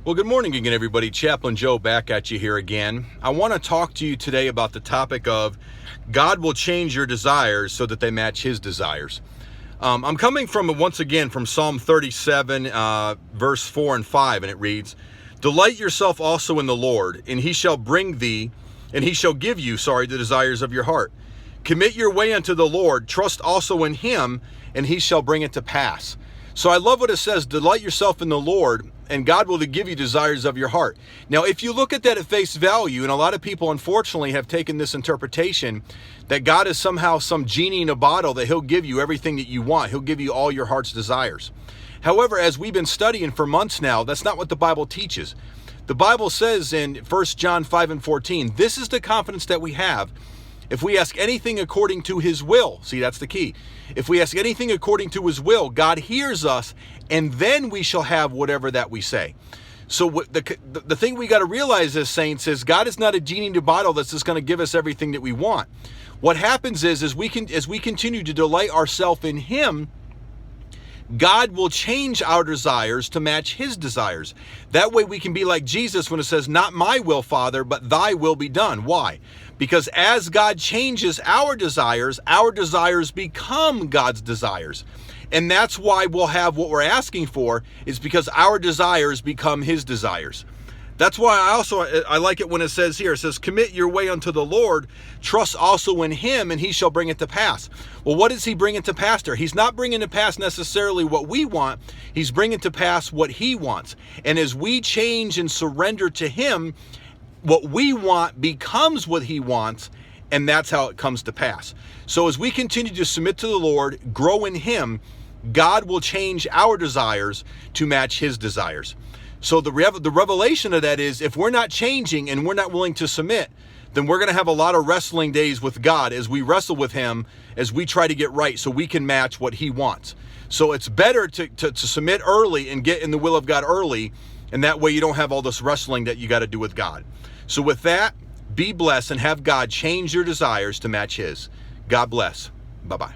Well, good morning again, everybody. Chaplain Joe back at you here again. I want to talk to you today about the topic of God will change your desires so that they match his desires. I'm coming once again from Psalm 37, verse 4 and 5, and it reads, "Delight yourself also in the Lord, and he shall give you, the desires of your heart. Commit your way unto the Lord, trust also in him, and he shall bring it to pass." So I love what it says, delight yourself in the Lord, and God will give you desires of your heart. Now, if you look at that at face value, and a lot of people unfortunately have taken this interpretation that God is somehow some genie in a bottle, that he'll give you everything that you want. He'll give you all your heart's desires. However, as we've been studying for months now, that's not what the Bible teaches. The Bible says in 1 John 5 and 14, this is the confidence that we have. If we ask anything according to his will, see, that's the key. If we ask anything according to his will, God hears us, and then we shall have whatever that we say. So the thing we got to realize as saints is God is not a genie in a bottle that's just going to give us everything that we want. What happens is as we continue to delight ourselves in him, God will change our desires to match his desires. That way we can be like Jesus when it says, "Not my will, Father, but thy will be done." Why? Because as God changes our desires become God's desires. And that's why we'll have what we're asking for, is because our desires become his desires. That's why I like it when it says here, it says, "Commit your way unto the Lord, trust also in him, and he shall bring it to pass." Well, what is he bringing to pass there? He's not bringing to pass necessarily what we want. He's bringing to pass what he wants. And as we change and surrender to him, what we want becomes what he wants, and that's how it comes to pass. So as we continue to submit to the Lord, grow in him, God will change our desires to match his desires. So the revelation of that is, if we're not changing and we're not willing to submit, then we're going to have a lot of wrestling days with God as we wrestle with him, as we try to get right so we can match what he wants. So it's better to submit early and get in the will of God early, and that way you don't have all this wrestling that you got to do with God. So with that, be blessed and have God change your desires to match his. God bless. Bye-bye.